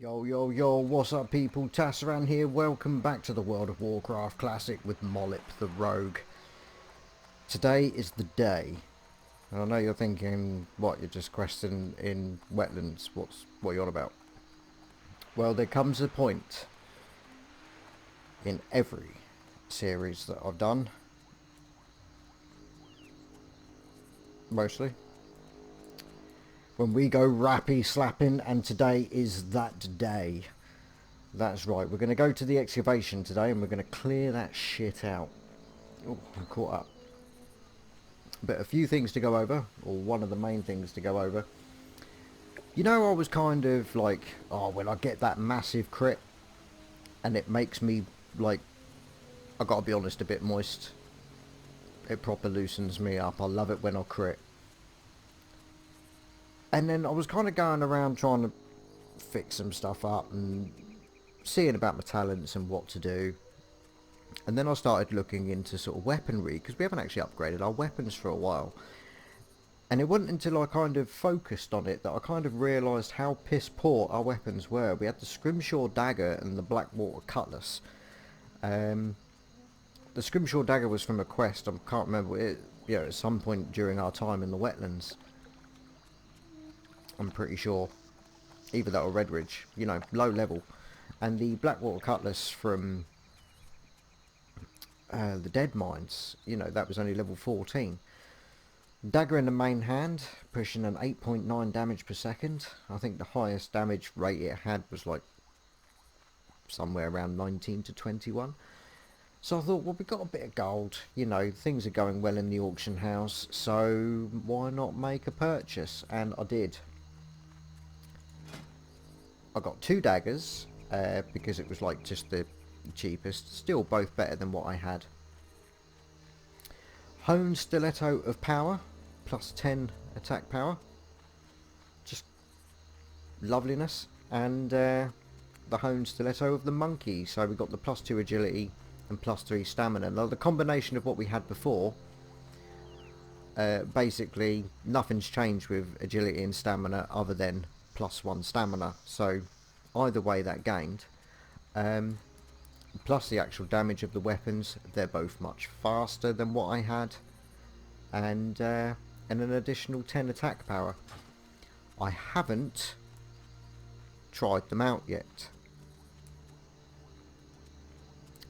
Yo, yo, yo, what's up people, Tasaran here, welcome back to the World of Warcraft Classic with Mollip the Rogue. Today is the day, and I know you're thinking, what, you're just questing in wetlands, what you're on about? Well, there comes a point in every series that I've done, mostly, when we go rappy slapping, and today is that day. That's right, we're going to go to the excavation today and we're going to clear that shit out. Oh, I'm caught up. But a few things to go over, or one of the main things to go over. You know, I was kind of like, oh, when I get that massive crit, and it makes me, like, I gotta be honest, a bit moist. It proper loosens me up. I love it when I crit. And then I was kind of going around trying to fix some stuff up and seeing about my talents and what to do. And then I started looking into sort of weaponry, because we haven't actually upgraded our weapons for a while. And it wasn't until I kind of focused on it that I kind of realised how piss poor our weapons were. We had the Scrimshaw Dagger and the Blackwater Cutlass. The Scrimshaw Dagger was from a quest, I can't remember it, you know, at some point during our time in the wetlands. I'm pretty sure. Either that or Redridge, you know, low level. And the Blackwater Cutlass from the Dead Mines, you know, that was only level 14. Dagger in the main hand, pushing an 8.9 damage per second. I think the highest damage rate it had was like somewhere around 19 to 21. So I thought, well, we got a bit of gold, you know, things are going well in the auction house, so why not make a purchase? And I did. I got 2 daggers, because it was like just the cheapest, still both better than what I had. Honed Stiletto of Power, plus 10 attack power, just loveliness. And the Honed Stiletto of the Monkey, so we got the plus 2 agility and plus 3 stamina. Now the combination of what we had before, basically nothing's changed with agility and stamina other than plus 1 stamina, so either way that gained. Plus the actual damage of the weapons, they're both much faster than what I had, and an additional 10 attack power. I haven't tried them out yet,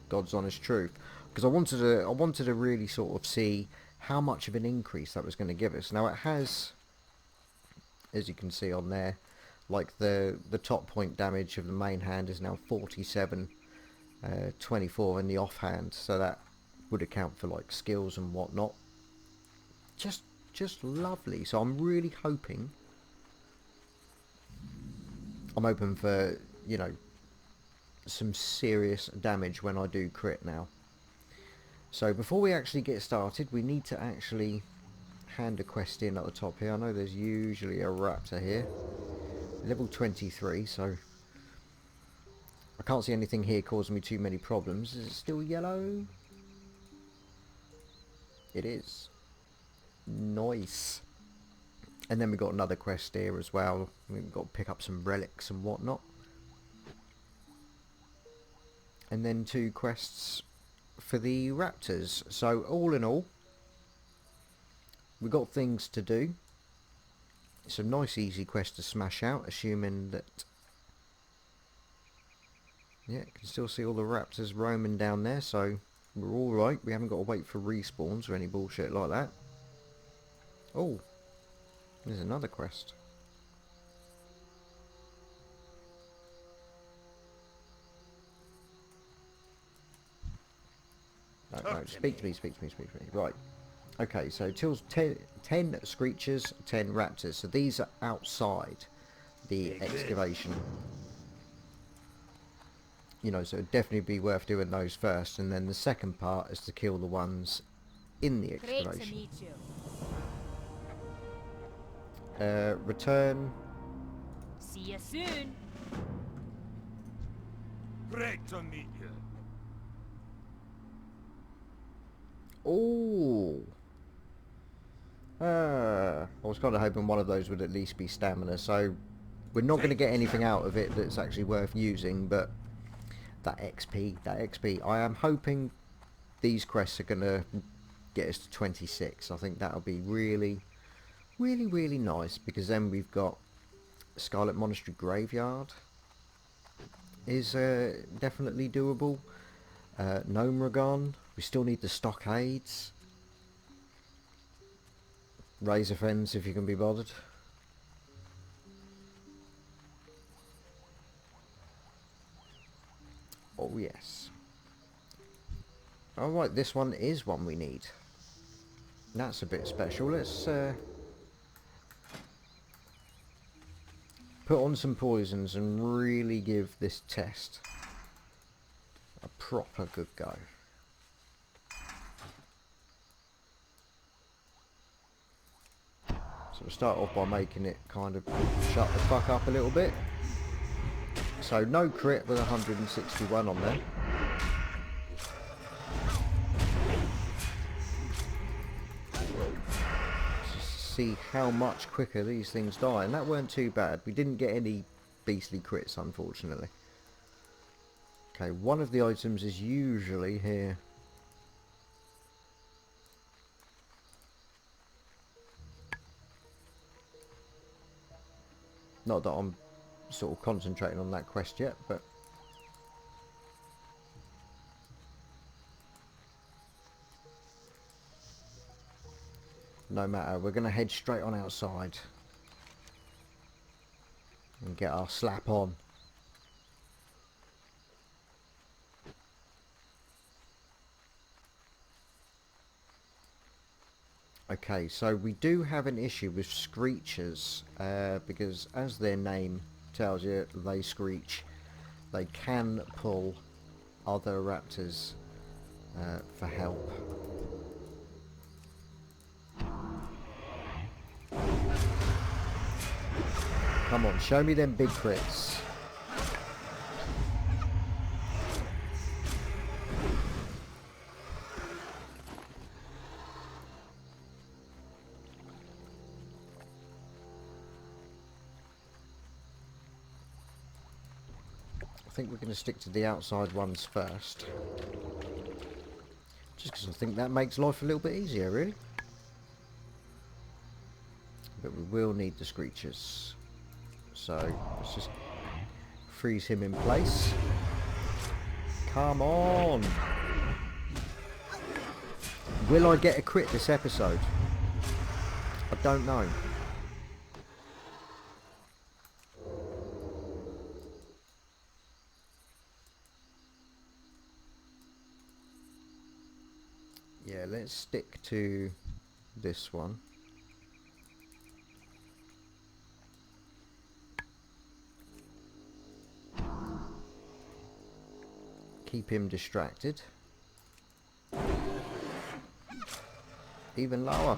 God's honest truth, because I wanted to really sort of see how much of an increase that was going to give us. Now it has, as you can see on there, like the top point damage of the main hand is now 47, 24 in the offhand, so that would account for like skills and whatnot. Just lovely. So I'm really hoping, I'm hoping for, you know, some serious damage when I do crit now. So before we actually get started, we need to actually hand a quest in at the top here. I know there's usually a raptor here, level 23, so I can't see anything here causing me too many problems. Is it still yellow? It is. Nice. And then we've got another quest here as well. We've got to pick up some relics and whatnot. And then 2 quests for the raptors. So all in all, we've got things to do. It's a nice easy quest to smash out, assuming that, yeah, you can still see all the raptors roaming down there, so we're alright. We haven't got to wait for respawns or any bullshit like that. Oh, there's another quest. No, speak to me. Right. Okay, so kills 10 screechers, 10 raptors. So these are outside the excavation. You know, so it'd definitely be worth doing those first, and then the second part is to kill the ones in the excavation. Great to meet you. Return. See you soon. Great to meet you. Oh. I was kind of hoping one of those would at least be stamina, so We're not going to get anything out of it that's actually worth using, but that XP, I am hoping these quests are going to get us to 26. I think that'll be really nice, because then we've got Scarlet Monastery Graveyard is definitely doable. Gnome, we still need the stockades. Razor Fens if you can be bothered. Oh yes. Alright, this one is one we need. That's a bit special. Let's put on some poisons and really give this test a proper good go. So we'll start off by making it kind of shut the fuck up a little bit. So no crit with 161 on there. Just see how much quicker these things die, and that weren't too bad. We didn't get any beastly crits, unfortunately. Okay, one of the items is usually here. Not that I'm sort of concentrating on that quest yet, but no matter, we're going to head straight on outside and get our slap on. Okay, so we do have an issue with screechers, because as their name tells you, they screech. They can pull other raptors for help. Come on, show me them big crits. I think we're going to stick to the outside ones first. Just because I think that makes life a little bit easier, really. But we will need the screechers. So, let's just freeze him in place. Come on! Will I get a crit this episode? I don't know. Yeah, let's stick to this one. Keep him distracted. Even lower.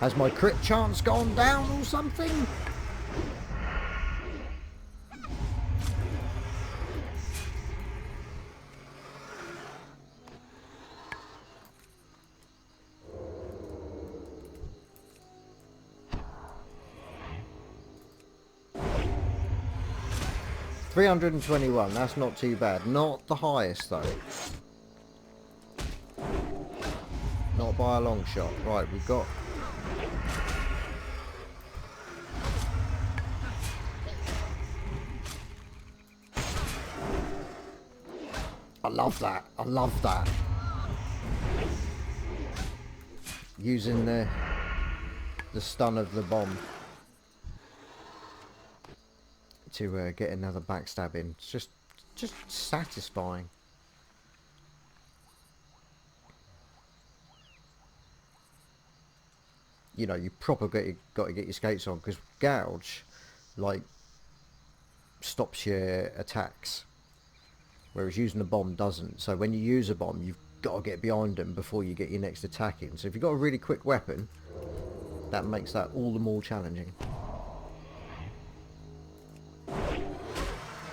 Has my crit chance gone down or something? $321, that's not too bad. Not the highest though. Not by a long shot. Right, we've got... I love that. I love that. Using the stun of the bomb to get another backstab in. It's just satisfying. You know, you proper got to get your skates on, because gouge, like, stops your attacks, whereas using a bomb doesn't. So when you use a bomb, you've got to get behind them before you get your next attack in. So if you've got a really quick weapon, that makes that all the more challenging.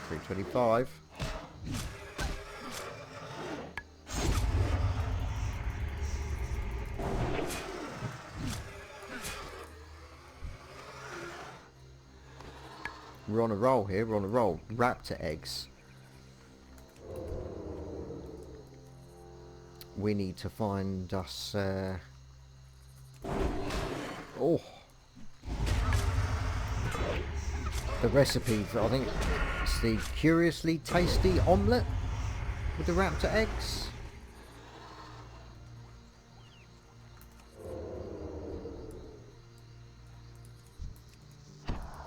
325. We're on a roll here, we're on a roll. Raptor eggs. We need to find us... Oh! The recipe for, I think it's the curiously tasty omelette with the raptor eggs.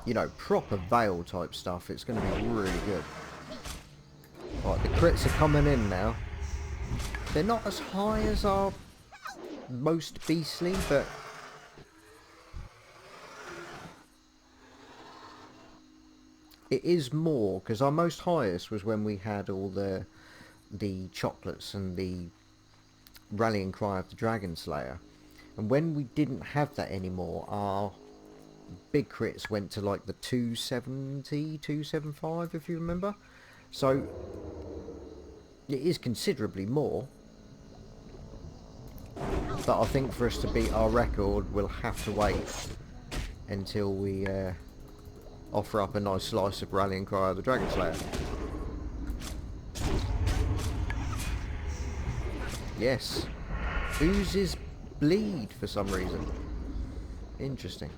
You know, proper Vale type stuff. It's going to be really good. Right, the crits are coming in now. They're not as high as our most beastly, but it is more, because our most highest was when we had all the chocolates and the rallying cry of the Dragon Slayer. And when we didn't have that anymore, our big crits went to like the 270, 275 if you remember. So it is considerably more. But I think for us to beat our record, we'll have to wait until we offer up a nice slice of Rallying Cry of the Dragon Slayer. Yes. Oozes bleed for some reason. Interesting.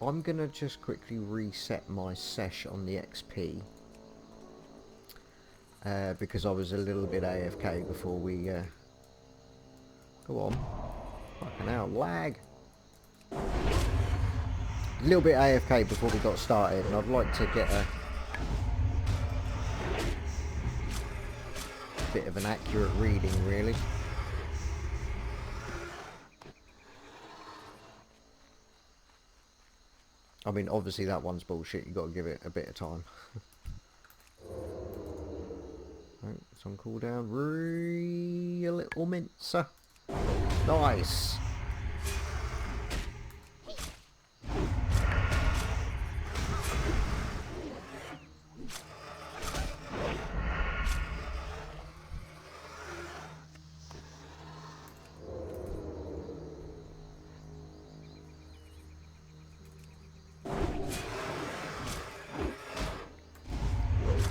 I'm going to just quickly reset my sesh on the XP. Because I was a little bit AFK before we... Go on. Fucking hell, lag! A little bit AFK before we got started, and I'd like to get a bit of an accurate reading, really. I mean, obviously that one's bullshit, you've got to give it a bit of time. Right, it's on cooldown. A little mincer. Nice!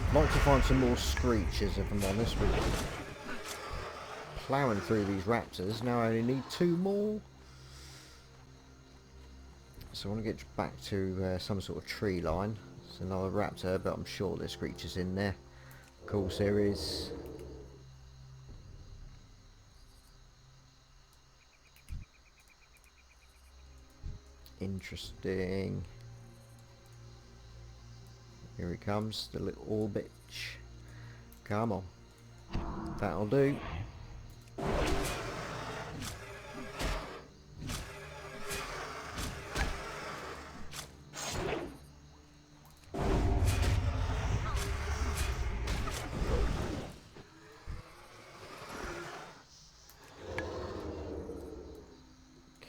I'd like to find some more screeches, if I'm honest. We're ploughing through these raptors. Now I only need 2 more. So I want to get back to some sort of tree line. It's another raptor, but I'm sure there's screeches in there. Cool series. Interesting. Here he comes, the little bitch. Come on. That'll do.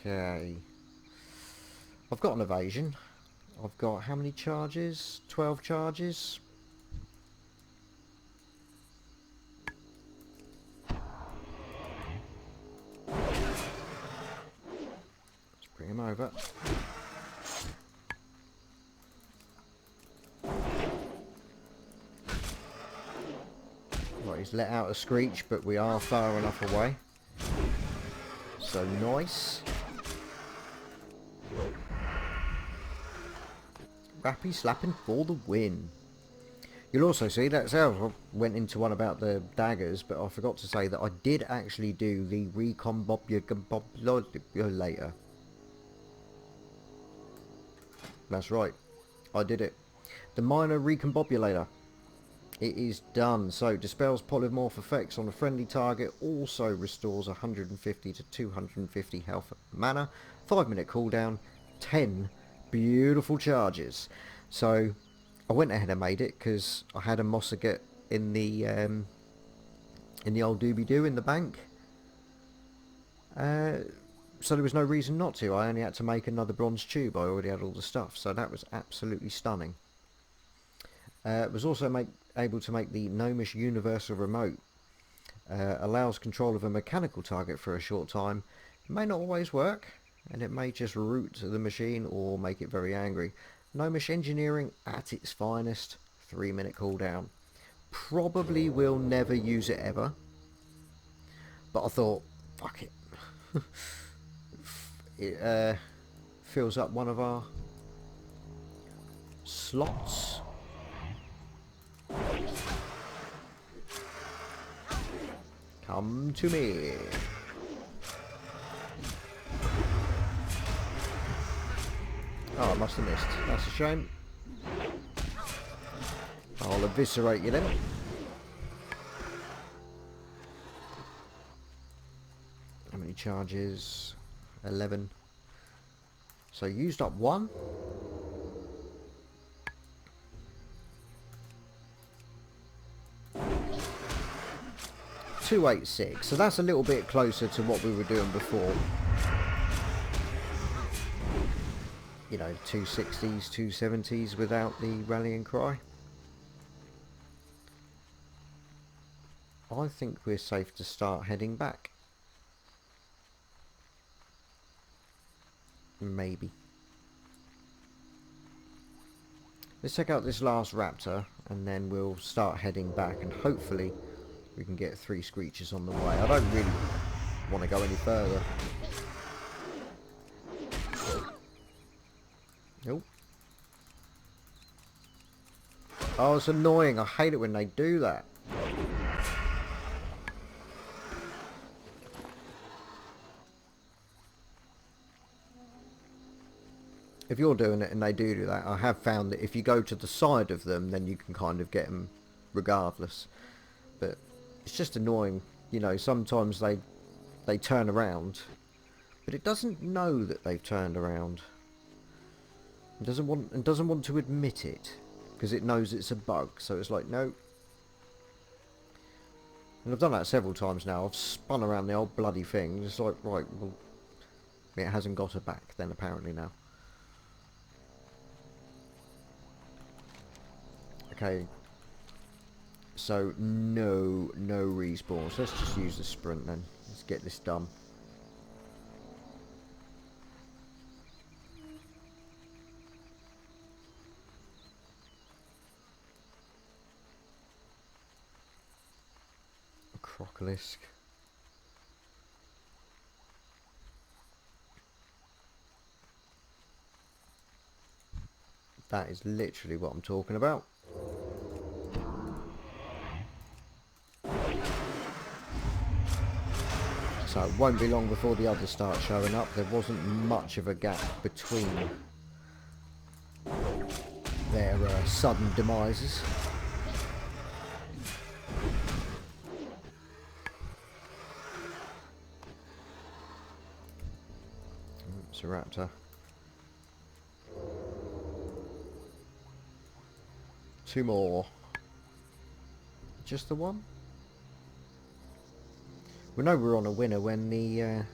Okay. I've got an evasion. I've got how many charges? 12 charges. Let's bring him over. Right, he's let out a screech, but we are far enough away. So nice. Rappy slapping for the win. You'll also see that's how I went into one about the daggers, but I forgot to say that I did actually do the recombobulator. That's right, I did it. The minor recombobulator. It is done. So dispels polymorph effects on a friendly target, also restores 150 to 250 health mana, 5-minute cooldown, 10 beautiful charges. So I went ahead and made it because I had a Mossaget in the old doobie-doo in the bank. So there was no reason not to. I only had to make another bronze tube. I already had all the stuff, so that was absolutely stunning. Was also able to make the Gnomish Universal Remote. allows control of a mechanical target for a short time. It may not always work, and it may just root the machine or make it very angry. Gnomish engineering at its finest. 3-minute cooldown. Probably will never use it ever, but I thought, fuck it. It fills up one of our slots. Come to me. Oh, I must have missed. That's a shame. I'll eviscerate you then. How many charges? 11. So used up 1. $286. So that's a little bit closer to what we were doing before. You know, 260s, 270s without the rallying cry. I think we're safe to start heading back. Maybe. Let's check out this last raptor and then we'll start heading back, and hopefully we can get 3 screeches on the way. I don't really want to go any further. Nope. Oh, it's annoying. I hate it when they do that. If you're doing it and they do that, I have found that if you go to the side of them, then you can kind of get them regardless. But it's just annoying, you know, sometimes they turn around, but it doesn't know that they've turned around. It doesn't want to admit it, because it knows it's a bug, so it's like, no. And I've done that several times now. I've spun around the old bloody thing. It's like, right, well, it hasn't got her back then apparently now. Okay, so no respawns. Let's just use the sprint then. Let's get this done. A crocolisk. That is literally what I'm talking about. So it won't be long before the others start showing up. There wasn't much of a gap between their sudden demises. It's a raptor. 2 more. Just the one? We know we're on a winner when the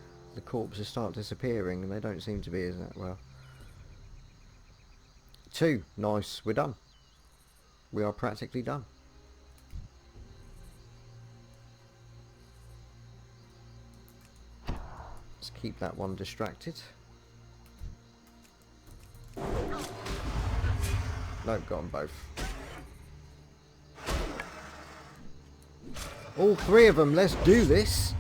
corpses start disappearing, and they don't seem to be as that well. 2. Nice. We're done. We are practically done. Let's keep that one distracted. No, got them both. All 3 of them, let's do this.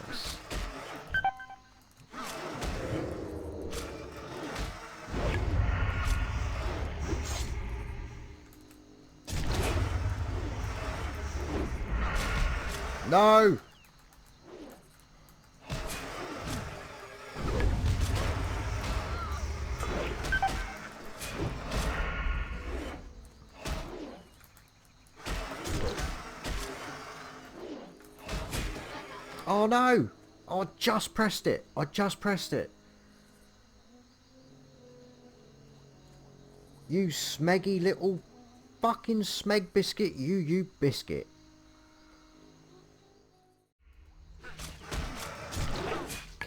Yes. No! Oh no! Oh, I just pressed it. I just pressed it. You smeggy little fucking smeg biscuit. You biscuit.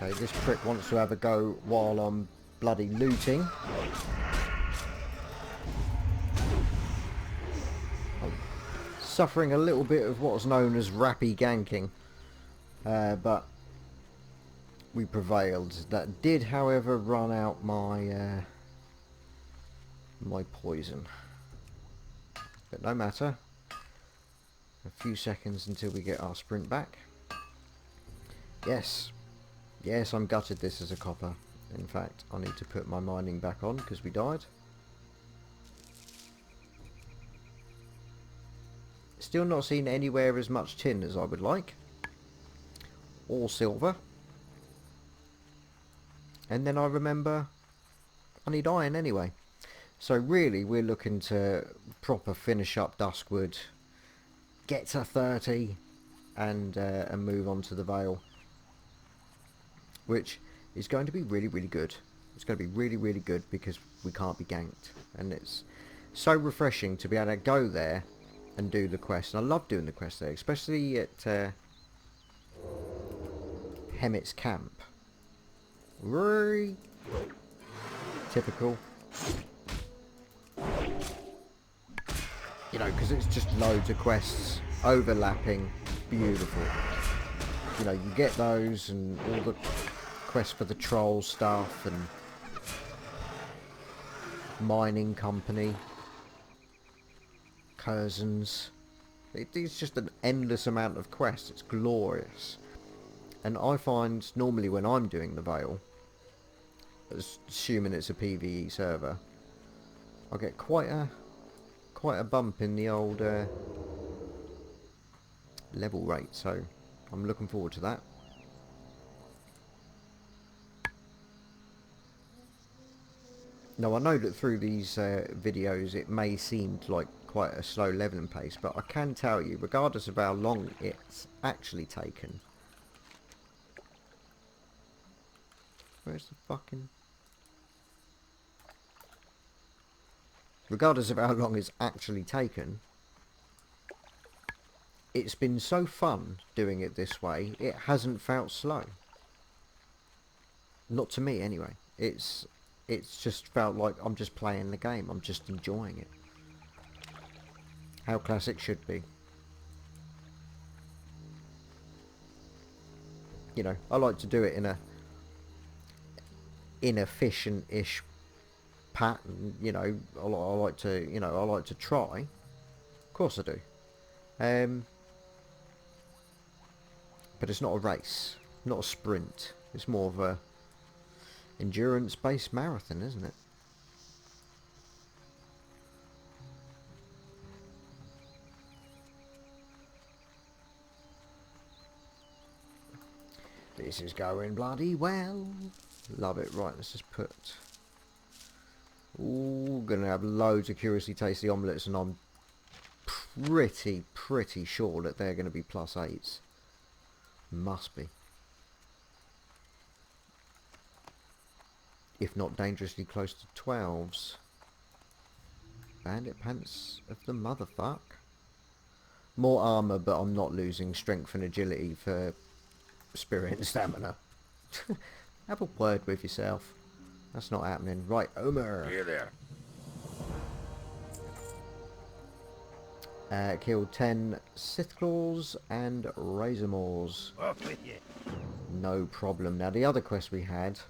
Okay, this prick wants to have a go while I'm bloody looting. I'm suffering a little bit of what's known as rappy ganking. But we prevailed. That did, however, run out my my poison. But no matter. A few seconds until we get our sprint back. Yes. Yes, I'm gutted this is a copper. In fact, I need to put my mining back on because we died. Still not seen anywhere as much tin as I would like. Or silver. And then I remember I need iron anyway. So really we're looking to proper finish up Duskwood, get to 30 and move on to the Vale. Which is going to be really, really good. It's going to be really, really good because we can't be ganked. And it's so refreshing to be able to go there and do the quest. And I love doing the quest there, especially at Hemmett's camp. Very typical. You know, because it's just loads of quests, overlapping, beautiful. You know, you get those and all the quests for the troll stuff and mining company, Curzons. It's just an endless amount of quests. It's glorious. And I find normally when I'm doing the Vale, assuming it's a PvE server, I get quite a bump in the old level rate, so I'm looking forward to that. Now I know that through these videos it may seem like quite a slow leveling pace, but I can tell you, regardless of how long it's actually taken. Where's the fucking... Regardless of how long it's actually taken, it's been so fun doing it this way, it hasn't felt slow. Not to me anyway. It's just felt like I'm just playing the game, I'm just enjoying it. How classic should be. You know, I like to do it in a inefficient-ish pattern, you know. I like to try. Of course I do. But it's not a race, not a sprint. It's more of a endurance-based marathon, isn't it? This is going bloody well. Love it. Right, let's just put... Ooh, gonna have loads of curiously tasty omelettes, and I'm pretty sure that they're gonna be +8s. Must be. If not dangerously close to 12s. Bandit pants of the motherfuck. More armour, but I'm not losing strength and agility for spirit and stamina. Have a word with yourself. That's not happening. Right, Omer. Here there. Killed 10 Sithclaws and Razormaws. Off with you. No problem. Now the other quest we had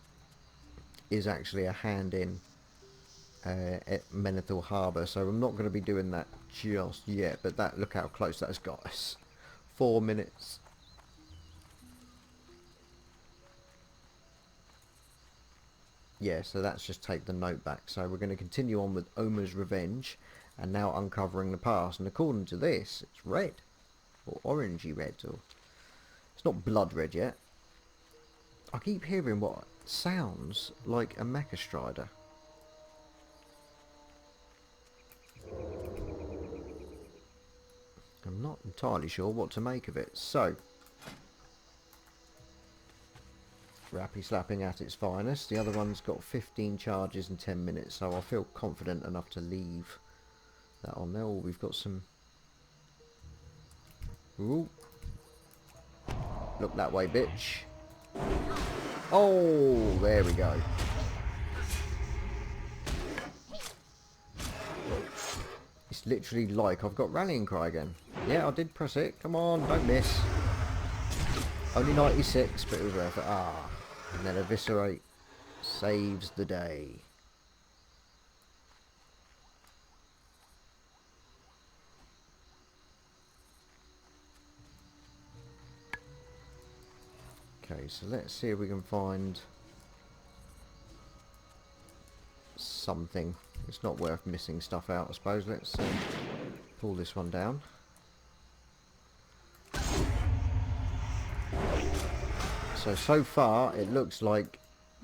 is actually a hand in at Menethil Harbour, so I'm not going to be doing that just yet, but that, look how close that's got us. 4 minutes. Yeah, so that's just take the note back. So we're going to continue on with Omer's Revenge, and now uncovering the past. And according to this, it's red, or orangey red, or it's not blood red yet. I keep hearing what sounds like a Mecha Strider. I'm not entirely sure what to make of it. So, Rappy slapping at its finest. The other one's got 15 charges in 10 minutes, so I feel confident enough to leave that on there. Oh, we've got some... Ooh. Look that way, bitch. Oh, there we go. It's literally like I've got rallying cry again. Yeah, I did press it. Come on, don't miss. Only 96, but it was worth it. Ah, and then eviscerate saves the day. Okay, so let's see if we can find something. It's not worth missing stuff out, I suppose. Let's pull this one down. So far it looks like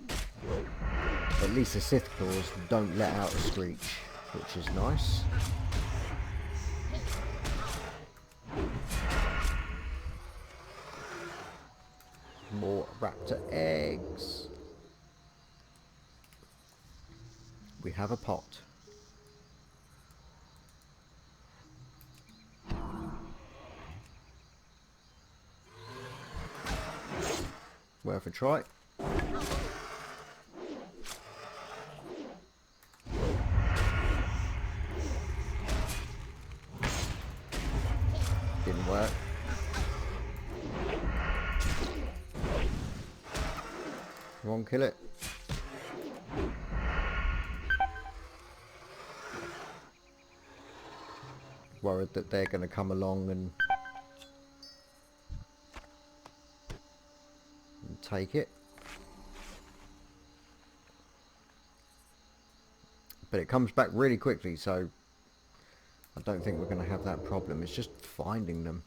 at least the Sith Claws don't let out a screech, which is nice. More raptor eggs. We have a pot. Worth a try. Didn't work. Come on, kill it. Worried that they're going to come along and take it. But it comes back really quickly, so I don't think we're going to have that problem. It's just finding them.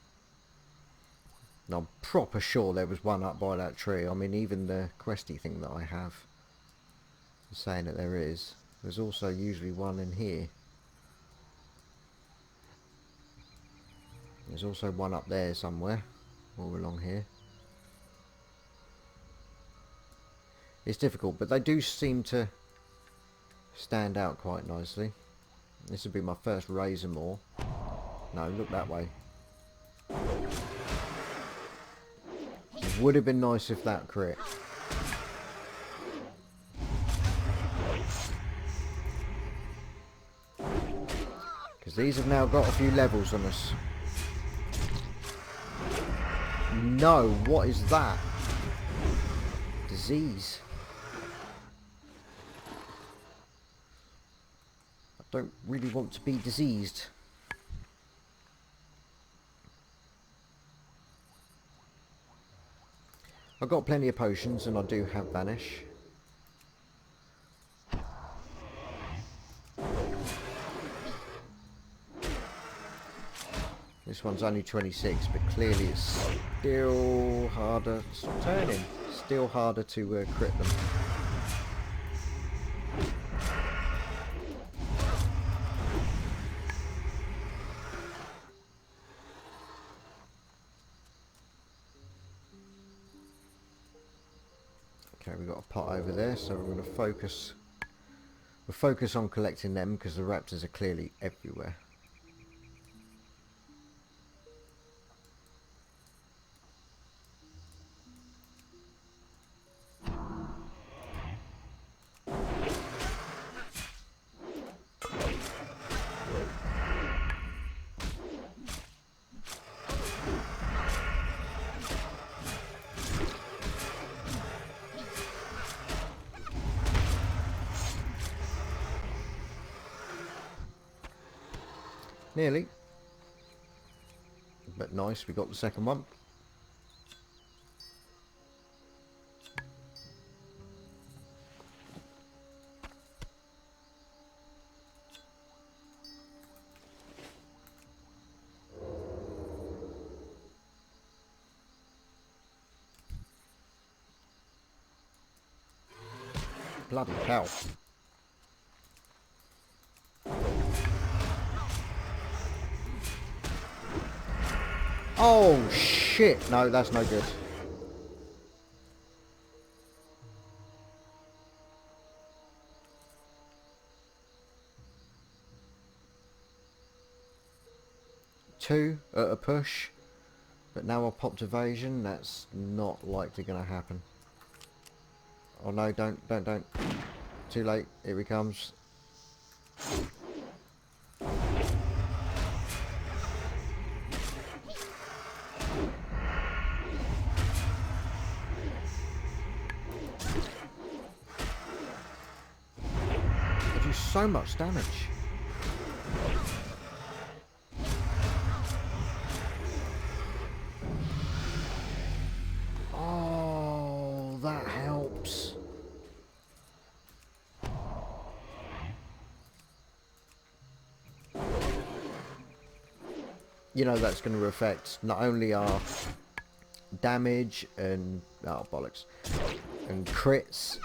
And I'm proper sure there was one up by that tree. I mean, even the questy thing that I have is saying that there is. There's also usually one in here. There's also one up there somewhere, all along here. It's difficult, but they do seem to stand out quite nicely. This would be my first razor maw. No, look that way. It would have been nice if that crit. Because these have now got a few levels on us. No, what is that? Disease. I don't really want to be diseased. I've got plenty of potions and I do have Vanish. This one's only 26, but clearly it's still harder. Stop turning. Still harder to crit them. Okay, we've got a pot over there, so we're going to focus. We'll focus on collecting them because the raptors are clearly everywhere. Nearly. But nice, we got the second one. Bloody hell. Oh shit, no, that's no good. Two at a push, but now I popped evasion. That's not likely going to happen. Oh no, don't. Too late. Here he comes. They do so much damage. Oh, that helps. You know that's going to affect not only our damage and oh bollocks and crits,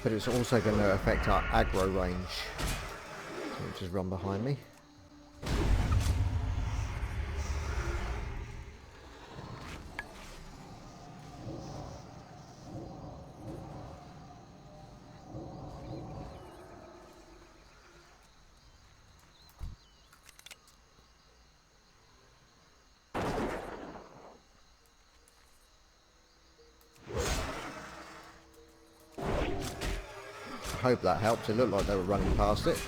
but it's also going to affect our aggro range. So just run behind me. I hope that helped. It looked like they were running past it.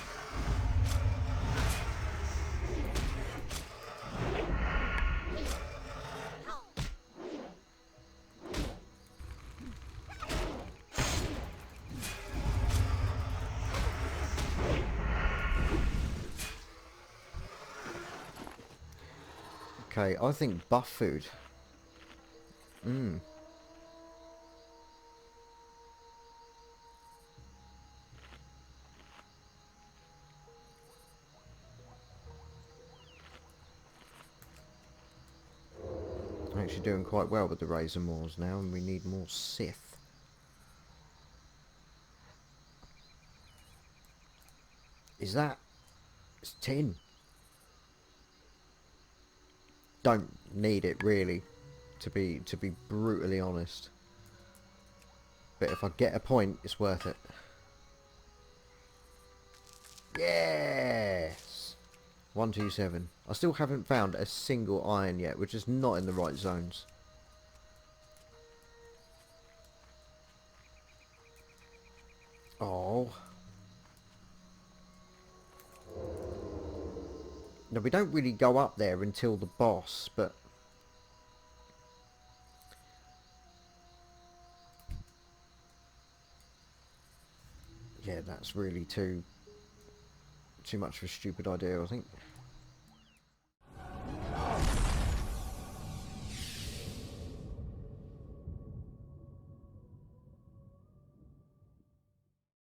Okay, I think buff food. I'm actually doing quite well with the Razor Maws now, and we need more Sith. Is that... It's tin. Don't need it really, to be brutally honest. But if I get a point, it's worth it. Yes! 127. I still haven't found a single iron yet, which is not in the right zones. Oh. No, we don't really go up there until the boss, but... Yeah, that's really too much of a stupid idea, I think.